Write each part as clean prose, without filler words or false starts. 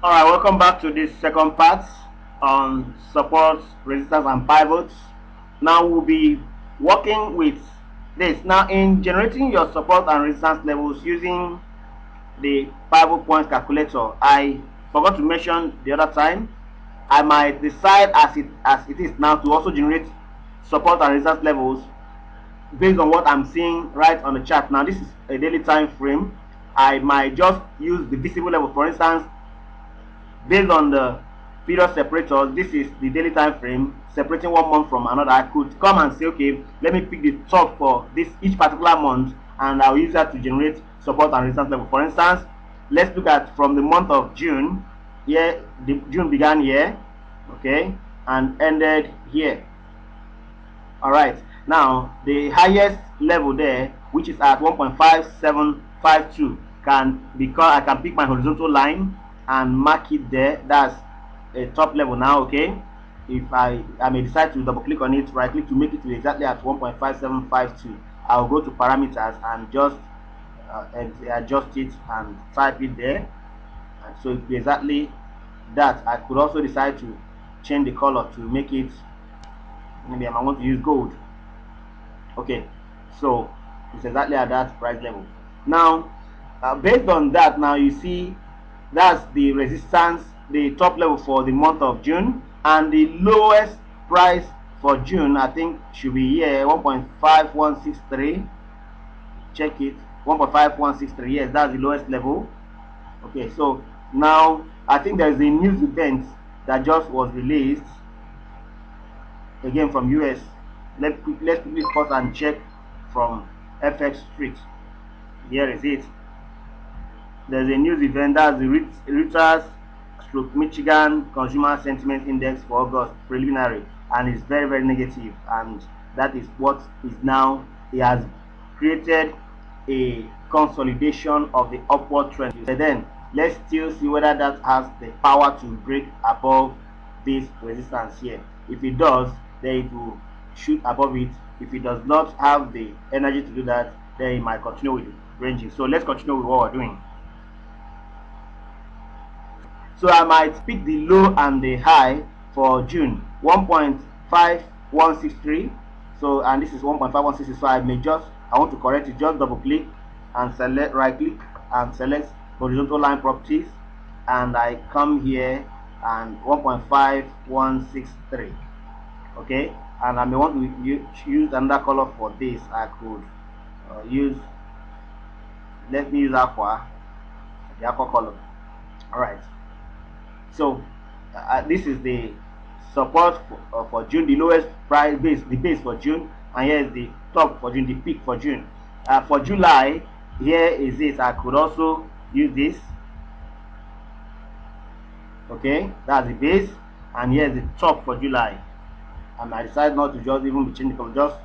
Alright, welcome back to this second part on support, resistance and pivots. Now we'll be working with this. Now in generating your support and resistance levels using the pivot point calculator, I forgot to mention the other time, I might decide as it is now to also generate support and resistance levels based on what I'm seeing right on the chart. Now this is a daily time frame. I might just use the visible level. For instance, based on the period separators, this is the daily time frame separating one month from another. I could come and say, okay, let me pick the top for this each particular month, and I'll use that to generate support and resistance level. For instance, let's look at from the month of June. Here, June began here, okay, and ended here. All right, now the highest level there, which is at 1.5752, can because I can pick my horizontal line and mark it there. That's a top level now. Okay, if I may decide to double click on it, right click to make it to exactly at 1.5752, I'll go to parameters and just adjust it and type it there, and so it's exactly that. I could also decide to change the color to make it, maybe I want to use gold. Okay, so it's exactly at that price level. Now based on that, now you see that's the resistance, the top level for the month of June, and the lowest price for June I think should be here, 1.5163. check it, 1.5163. yes, that's the lowest level. Okay, so now I think there's a news event that just was released again from US. Let's quickly pause and check from FX Street. Here is it. There's a news event, that's the Reuters Michigan Consumer Sentiment Index for August preliminary, and it's very, very negative, and that is what is now, it has created a consolidation of the upward trend. But then let's still see whether that has the power to break above this resistance here. If it does, then it will shoot above it. If it does not have the energy to do that, then it might continue with ranging. So let's continue with what we're doing. So I might pick the low and the high for June, 1.5163. so, and this is 1.5163, so I want to correct it, just double click and select, right click and select horizontal line properties, and I come here and 1.5163. okay, and I may want to use another color for this. I could use, let me use aqua, the aqua color. All right, so this is the support for June, the lowest price base, the base for June, and here is the top for June, the peak for June. For July, here is it. I could also use this. Okay, that's the base, and here is the top for July. And I decide not to just even be changing them, just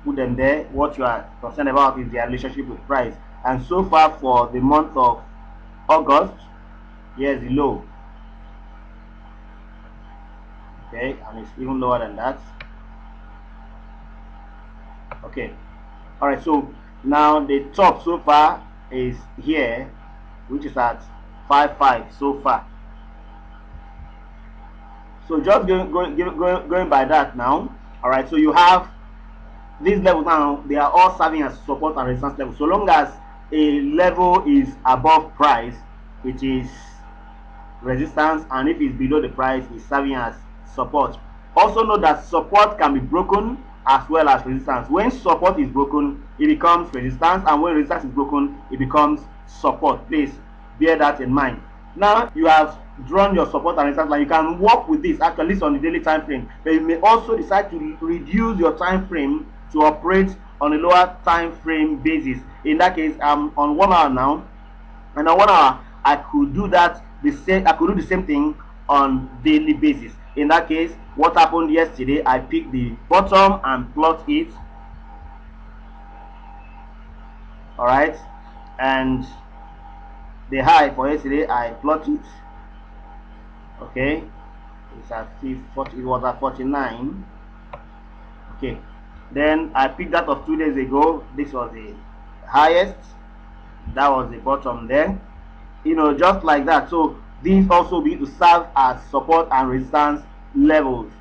put them there. What you are concerned about is their relationship with price. And so far for the month of August, here's the low. Okay, and it's even lower than that. Okay, all right, so now the top so far is here, which is at 55 so far. So just going by that now. All right, so you have these levels now, they are all serving as support and resistance levels. So long as a level is above price, it is resistance, and if it's below the price, it's serving as support. Also note that support can be broken as well as resistance. When support is broken, it becomes resistance, and when resistance is broken, it becomes support. Please bear that in mind. Now you have drawn your support and resistance line. You can work with this at least on the daily time frame, but you may also decide to reduce your time frame to operate on a lower time frame basis. In that case, I'm on 1 hour now, and on 1 hour I could do that the same. I could do the same thing on daily basis. In that case, what happened yesterday, I picked the bottom and plot it. All right, and the high for yesterday, I plot it. Okay, it's at 40, it was at 49. Okay, then I picked that of 2 days ago. This was the highest, that was the bottom there, you know, just like that. So These also be to serve as support and resistance levels,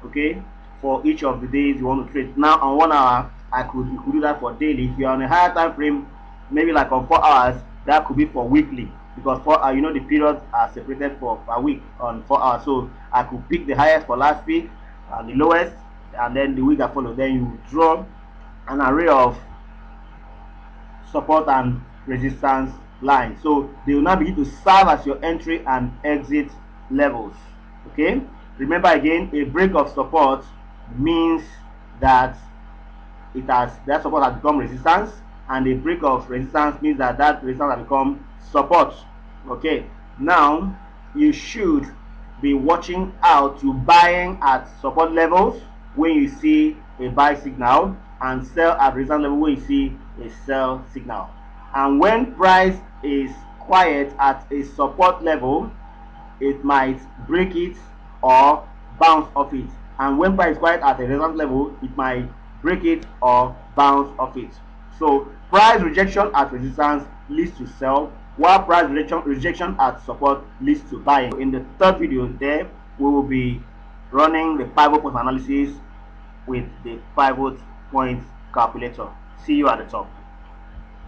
okay, for each of the days you want to trade. Now on 1 hour, you could do that for daily. If you're on a higher time frame, maybe like on 4 hours, that could be for weekly, because you know the periods are separated for a week on 4 hours. So I could pick the highest for last week and the lowest, and then the week that follows. Then you draw an array of support and resistance lines, so they will now begin to serve as your entry and exit levels. Okay, remember again, a break of support means that that support has become resistance, and a break of resistance means that resistance has become support. Okay, now you should be watching out to buying at support levels when you see a buy signal, and sell at resistance level when you see a sell signal. And when price is quiet at a support level, it might break it or bounce off it. And when price is quiet at a resistance level, it might break it or bounce off it. So price rejection at resistance leads to sell, while price rejection at support leads to buying. In the third video there, we will be running the pivot point analysis with the pivot point calculator. See you at the top.